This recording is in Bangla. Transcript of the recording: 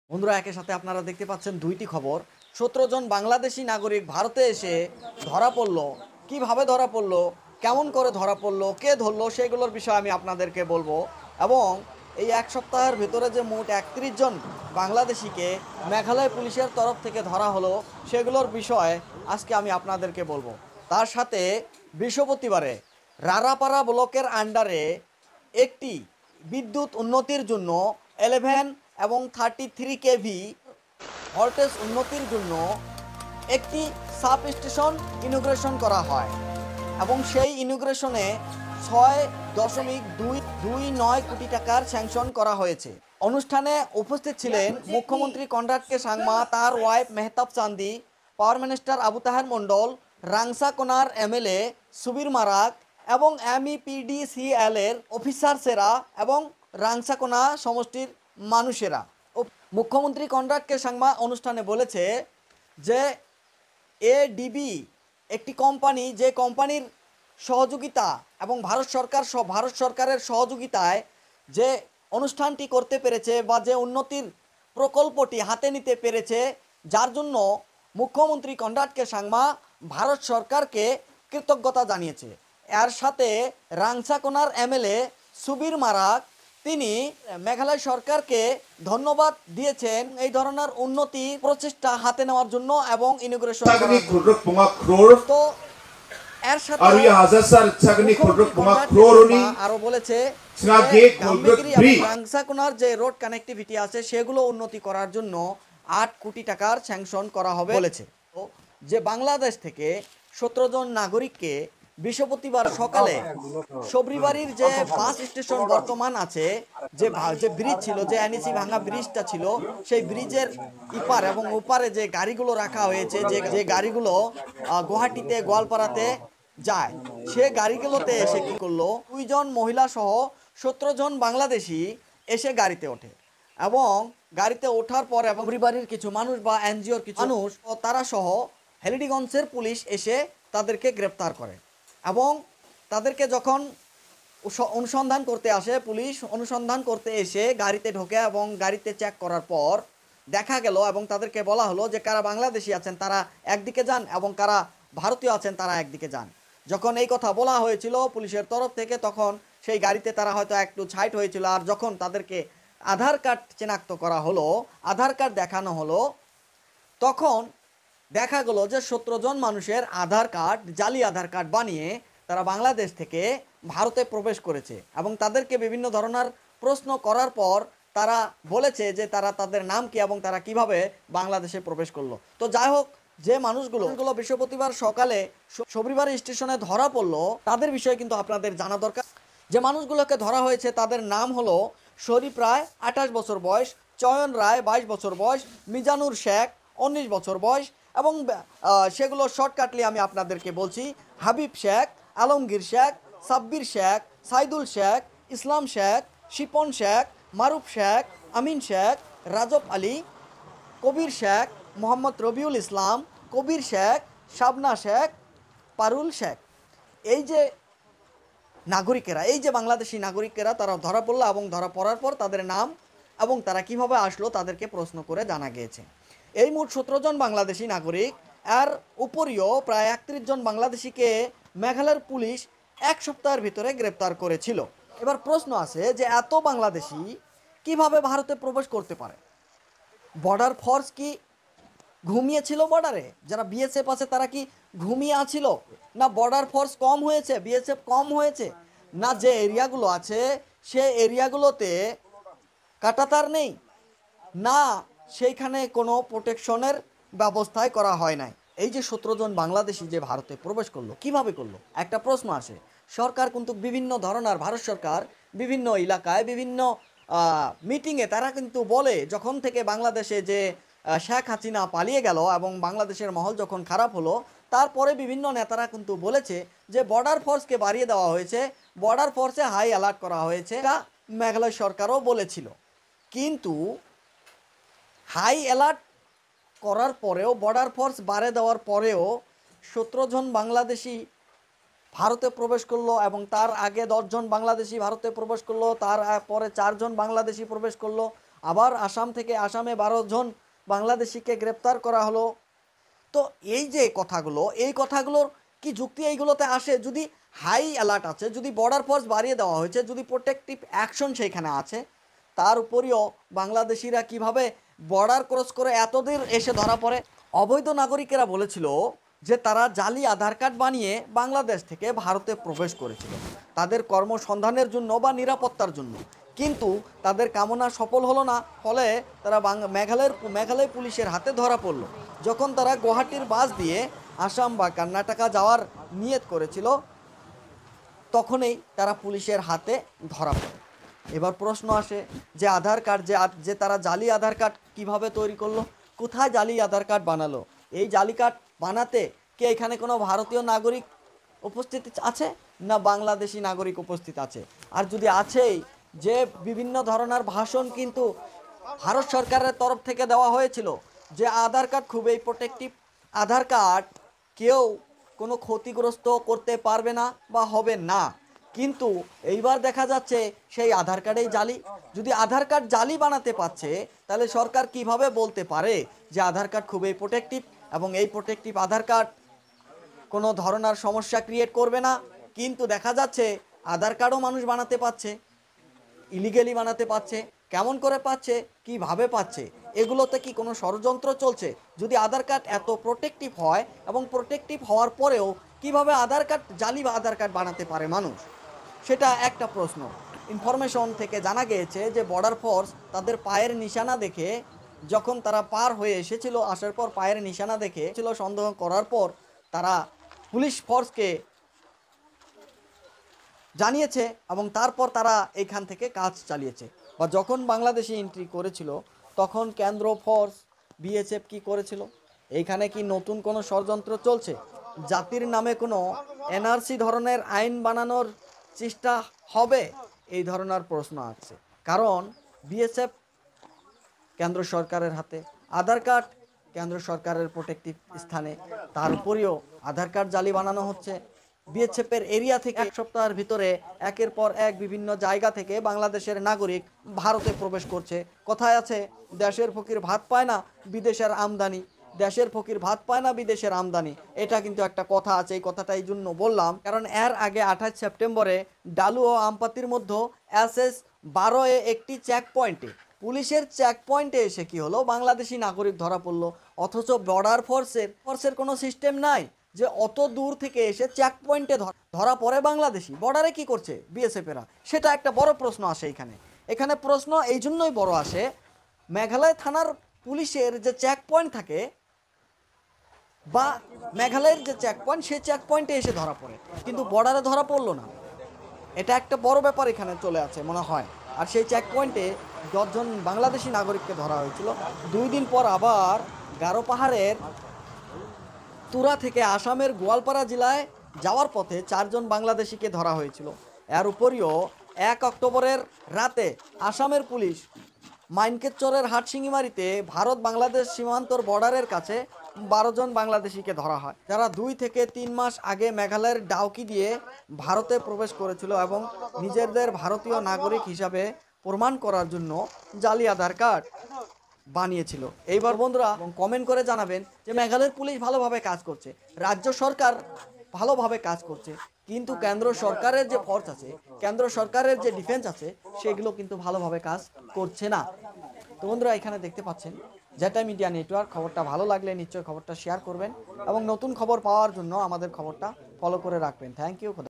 বন্ধুরা একের সাথে আপনারা দেখতে পাচ্ছেন দুইটি খবর। ১৭ জন বাংলাদেশি নাগরিক ভারতে এসে ধরা পড়লো। কিভাবে ধরা পড়লো, কেমন করে ধরা পড়লো, কে ধরলো, সেগুলোর বিষয়ে আমি আপনাদেরকে বলবো। এবং এই এক সপ্তাহের ভেতরে যে মোট ৩১ জন বাংলাদেশিকে মেঘালয় পুলিশের তরফ থেকে ধরা হলো, সেগুলোর বিষয়ে আজকে আমি আপনাদেরকে বলবো। তার সাথে বৃহস্পতিবারে রারাপাড়া ব্লকের আন্ডারে একটি বিদ্যুৎ উন্নতির জন্য 11 এবং 33 কেভি ভোল্টেজ উন্নতির জন্য একটি সাব স্টেশন ইনোগ্রেশন করা হয় এবং সেই ইনোগ্রেশনে ৬.229 কোটি টাকার স্যাংশন করা হয়েছে। অনুষ্ঠানে উপস্থিত ছিলেন মুখ্যমন্ত্রী কনরাড কে সাংমা, তার ওয়াইফ মেহতাব চান্দি, পাওয়ার মিনিস্টার আবু তাহের মণ্ডল, রাংসাকোনার এমএলএ সুবীর মারাক এবং MEPDCL এর অফিসারসেরা এবং রাংসাকোনা সমষ্টির মানুষেরা। মুখ্যমন্ত্রী কনরাড কে সাংমা অনুষ্ঠানে বলেছে যে এডিবি একটি কোম্পানি, যে কোম্পানির সহযোগিতা এবং ভারত সরকারের সহযোগিতায় যে অনুষ্ঠানটি করতে পেরেছে বা যে উন্নতির প্রকল্পটি হাতে নিতে পেরেছে, যার জন্য মুখ্যমন্ত্রী কনরাড কে সাংমা ভারত সরকারকে কৃতজ্ঞতা জানিয়েছে। এর সাথে রাংসাকোনার এমএলএ সুবীর মারাক, তিনি মেঘালয় সরকারকে ধন্যবাদ দিয়েছেন এই ধরনের উন্নতি প্রচেষ্টা হাতে নেওয়ার জন্য এবং ইনোগ্রেশন করার জন্য। তো এর সাথে আরো বলেছে রাংসাকোনার যে রোড কানেক্টিভিটি আছে সেগুলো উন্নতি করার জন্য ৮ কোটি টাকার স্যাংশন করা হবে বলেছে। যে বাংলাদেশ থেকে ১৭ জন নাগরিককে বৃহস্পতিবার সকালে সবরিবাড়ির যে বাস স্টেশন বর্তমান আছে, যে ব্রিজ ছিল, যে এনএসি ভাঙা ব্রিজটা ছিল, সেই ব্রিজের ইপার এবং ওপারে যে গাড়িগুলো রাখা হয়েছে, যে গাড়িগুলো গুয়াহাটিতে গোয়ালপাড়াতে যায়, সে গাড়িগুলোতে এসে কি করলো, ২ জন মহিলা সহ ১৭ জন বাংলাদেশি এসে গাড়িতে ওঠে এবং গাড়িতে ওঠার পর এবং পরিবারের কিছু মানুষ বা এনজিওর কিছু মানুষ ও তারা সহ হেলিডিগঞ্জের পুলিশ এসে তাদেরকে গ্রেপ্তার করে এবং তাদেরকে যখন অনুসন্ধান করতে আসে, পুলিশ অনুসন্ধান করতে এসে গাড়িতে ঢোকে এবং গাড়িতে চেক করার পর দেখা গেল এবং তাদেরকে বলা হলো যে কারা বাংলাদেশি আছেন তারা একদিকে যান এবং কারা ভারতীয় আছেন তারা একদিকে যান। যখন এই কথা বলা হয়েছিল পুলিশের তরফ থেকে, তখন সেই গাড়িতে তারা হয়তো একটু ছাইট হয়েছিল। আর যখন তাদেরকে আধার কার্ড চিনাক্ত করা হলো, আধার কার্ড দেখানো হলো, তখন দেখা গেল যে ১৭ জন মানুষের আধার কার্ড, জালি আধার কার্ড বানিয়ে তারা বাংলাদেশ থেকে ভারতে প্রবেশ করেছে এবং তাদেরকে বিভিন্ন ধরনের প্রশ্ন করার পর তারা বলেছে যে তারা তাদের নাম কি এবং তারা কিভাবে বাংলাদেশে প্রবেশ করলো। তো যাই হোক, যে মানুষগুলো বৃহস্পতিবার সকালে সবরিবাড়ি স্টেশনে ধরা পড়লো, তাদের বিষয়ে কিন্তু আপনাদের জানা দরকার। যে মানুষগুলোকে ধরা হয়েছে তাদের নাম হলো শরীফ রায় ২৮ বছর বয়স, চয়ন রায় ২২ বছর বয়স, মিজানুর শেখ ১৯ বছর বয়স এবং সেগুলো শর্টকাটলি আমি আপনাদেরকে বলছি: হাবিব শেখ, আলমগীর শেখ, সাব্বির শেখ, সাইদুল শেখ, ইসলাম শেখ, শিপন শেখ, মারুফ শেখ, আমিন শেখ, রাজব আলী, কবির শেখ, মোহাম্মদ রবিউল ইসলাম, কবির শেখ, শাবনা শেখ, পারুল শেখ। এই যে নাগরিকেরা, এই যে বাংলাদেশি নাগরিকেরা, তারা ধরা পড়লো এবং ধরা পড়ার পর তাদের নাম এবং তারা কিভাবে আসলো তাদেরকে প্রশ্ন করে জানা গিয়েছে। এই মোট ১৭ জন বাংলাদেশি নাগরিক, এর উপরিও প্রায় ৩১ জন বাংলাদেশিকে মেঘালয়ের পুলিশ এক সপ্তাহের ভিতরে গ্রেপ্তার করেছিল। এবার প্রশ্ন আছে যে এত বাংলাদেশি কিভাবে ভারতে প্রবেশ করতে পারে? বর্ডার ফোর্স কি ঘুমিয়েছিল বর্ডারে? যারা বিএসএফ আছে তারা কি ঘুমিয়ে আছিল? না বর্ডার ফোর্স কম হয়েছে, বিএসএফ কম হয়েছে? না যে এরিয়াগুলো আছে সে এরিয়াগুলোতে কাঁটাতার নেই? না সেইখানে কোনো প্রোটেকশনের ব্যবস্থাই করা হয় নাই? এই যে ১৭ জন বাংলাদেশি যে ভারতে প্রবেশ করলো, কিভাবে করলো? একটা প্রশ্ন আসে। সরকার কিন্তু বিভিন্ন ধরনের, ভারত সরকার বিভিন্ন এলাকায় বিভিন্ন মিটিংয়ে তারা কিন্তু বলে, যখন থেকে বাংলাদেশে যে শেখ হাসিনা পালিয়ে গেল এবং বাংলাদেশের মহল যখন খারাপ হলো, তারপরে বিভিন্ন নেতারা কিন্তু বলেছে যে বর্ডার ফোর্সকে বাড়িয়ে দেওয়া হয়েছে, বর্ডার ফোর্সে হাই অ্যালার্ট করা হয়েছে। এটা মেঘালয় সরকারও বলেছিল। কিন্তু হাই অ্যালার্ট করার পরেও, বর্ডার ফোর্স বাড়িয়ে দেওয়ার পরেও ১৭ জন বাংলাদেশি ভারতে প্রবেশ করলো এবং তার আগে ১০ জন বাংলাদেশি ভারতে প্রবেশ করলো, তার পরে ৪ জন বাংলাদেশি প্রবেশ করলো, আবার আসামে 12 জন বাংলাদেশিকে গ্রেপ্তার করা হলো। তো এই যে কথাগুলো, এই কথাগুলোর কি যুক্তি এইগুলোতে আসে? যদি হাই অ্যালার্ট আছে, যদি বর্ডার ফোর্স বাড়িয়ে দেওয়া হয়েছে, যদি প্রোটেক্টিভ অ্যাকশন সেইখানে আছে, তার উপরেও বাংলাদেশিরা কিভাবে বর্ডার ক্রস করে এতদূর এসে ধরা পড়ে? অবৈধ নাগরিকেরা বলেছিল যে তারা জালি আধার কার্ড বানিয়ে বাংলাদেশ থেকে ভারতে প্রবেশ করেছিল তাদের কর্মসন্ধানের জন্য বা নিরাপত্তার জন্য, কিন্তু তাদের কামনা সফল হলো না। ফলে তারা মেঘালয় পুলিশের হাতে ধরা পড়ল যখন তারা গুয়াহাটির বাস দিয়ে আসাম বা কর্ণাটকা যাওয়ার নিয়ত করেছিল। তখনই তারা পুলিশের হাতে ধরা পড়ে। এবার প্রশ্ন আসে যে আধার কার্ড যে তারা জালি আধার কার্ড কীভাবে তৈরি করলো, কোথায় জালি আধার কার্ড বানালো? এই জালি কার্ড বানাতে কি এখানে কোনো ভারতীয় নাগরিক উপস্থিত আছে না বাংলাদেশি নাগরিক উপস্থিত আছে? আর যদি আছেই, যে বিভিন্ন ধরনের ভাষণ কিন্তু ভারত সরকারের তরফ থেকে দেওয়া হয়েছিল যে আধার কার্ড খুবই প্রোটেক্টিভ, আধার কার্ড কেউ কোনো ক্ষতিগ্রস্ত করতে পারবে না বা হবে না, কিন্তু এইবার দেখা যাচ্ছে সেই আধার কার্ডেই জালি। যদি আধার কার্ড জালি বানাতে পারছে, তাহলে সরকার কিভাবে বলতে পারে যে আধার কার্ড খুবই প্রোটেক্টিভ এবং এই প্রোটেক্টিভ আধার কার্ড কোনো ধরনের সমস্যা ক্রিয়েট করবে না? কিন্তু দেখা যাচ্ছে আধার কার্ডও মানুষ বানাতে পারছে, ইলিগেলি বানাতে পারছে। কেমন করে পাচ্ছে, কিভাবে পাচ্ছে? এগুলোতে কি কোনো ষড়যন্ত্র চলছে? যদি আধার কার্ড এত প্রোটেক্টিভ হয় এবং প্রোটেক্টিভ হওয়ার পরেও কিভাবে জালি আধার কার্ড বানাতে পারে মানুষ, সেটা একটা প্রশ্ন। ইনফরমেশন থেকে জানা গিয়েছে যে বর্ডার ফোর্স তাদের পায়ের নিশানা দেখে, যখন তারা পার হয়ে এসেছিল, আসার পর পায়ের নিশানা দেখে সন্দেহ করার পর তারা পুলিশ ফোর্সকে জানিয়েছে এবং তারপর তারা এখান থেকে কাজ চালিয়েছে। বা যখন বাংলাদেশে এন্ট্রি করেছিল তখন কেন্দ্র ফোর্স বিএসএফ কি করেছিল? এইখানে কি নতুন কোনো ষড়যন্ত্র চলছে? জাতির নামে কোনো এনআরসি ধরনের আইন বানানোর চেষ্টা হবে? এই ধরনের প্রশ্ন আছে, কারণ বিএসএফ কেন্দ্র সরকারের হাতে, আধার কার্ড কেন্দ্র সরকারের প্রোটেক্টিভ স্থানে, তার উপরেও আধার কার্ড জালি বানানো হচ্ছে। বিএসএফের এরিয়া থেকে এক সপ্তাহের ভিতরে একের পর এক বিভিন্ন জায়গা থেকে বাংলাদেশের নাগরিক ভারতে প্রবেশ করছে। কথায় আছে, দেশের ফকির ভাত পায় না, বিদেশের আমদানি। দেশের ফকির ভাত পায় না, বিদেশের আমদানি, এটা কিন্তু একটা কথা আছে। এই কথাটা এই জন্য বললাম কারণ এর আগে 28 সেপ্টেম্বরে ডালু ও আমপাতির মধ্যে SS-12 একটি চেক পয়েন্টে, পুলিশের চেক পয়েন্টে এসে কি হলো, বাংলাদেশি নাগরিক ধরা পড়লো। অথচ বর্ডার ফোর্সের কোনো সিস্টেম নাই যে অত দূর থেকে এসে চেক পয়েন্টে ধরা পড়ে বাংলাদেশি। বর্ডারে কি করছে বিএসএফেরা, সেটা একটা বড় প্রশ্ন আসে এখানে প্রশ্ন এই জন্যই বড় আসে, মেঘালয় থানার পুলিশের যে চেক পয়েন্ট থাকে বা মেঘালয়ের যে চেক পয়েন্ট, সেই চেক পয়েন্টে এসে ধরা পড়ে, কিন্তু বর্ডারে ধরা পড়লো না। এটা একটা বড় ব্যাপার এখানে চলে আছে মনে হয়। আর সেই চেক পয়েন্টে 10 জন বাংলাদেশি নাগরিককে ধরা হয়েছিল। 2 দিন পর আবার গারো পাহাড়ের তুরা থেকে আসামের গোয়ালপাড়া জেলায় যাওয়ার পথে 4 জন বাংলাদেশিকে ধরা হয়েছিল। এর উপরিও 1 অক্টোবরের রাতে আসামের পুলিশ মাইনকেচরের হাটসিঙ্গিমারিতে ভারত বাংলাদেশ সীমান্তর বর্ডারের কাছে 12 জন বাংলাদেশিকে ধরা হয়, যারা 2 থেকে 3 মাস আগে মেঘালয়ের ডাউকি দিয়ে ভারতে প্রবেশ করেছিল এবং নিজেদের ভারতীয় নাগরিক হিসাবে প্রমাণ করার জন্য জালি আধার কার্ড বানিয়েছিল। এইবার বন্ধুরা কমেন্ট করে জানাবেন যে মেঘালয়ের পুলিশ ভালোভাবে কাজ করছে, রাজ্য সরকার ভালোভাবে কাজ করছে, কিন্তু কেন্দ্র সরকারের যে ফোর্স আছে, কেন্দ্র সরকারের যে ডিফেন্স আছে, সেগুলো কিন্তু ভালোভাবে কাজ করছে না। তো বন্ধুরা এখানে দেখতে পাচ্ছেন জেটা মিডিয়া নেটওয়ার্ক। খবরটা ভালো লাগলে নিশ্চয়ই খবরটা শেয়ার করবেন এবং নতুন খবর পাওয়ার জন্য আমাদের খবরটা ফলো করে রাখবেন। Thank you.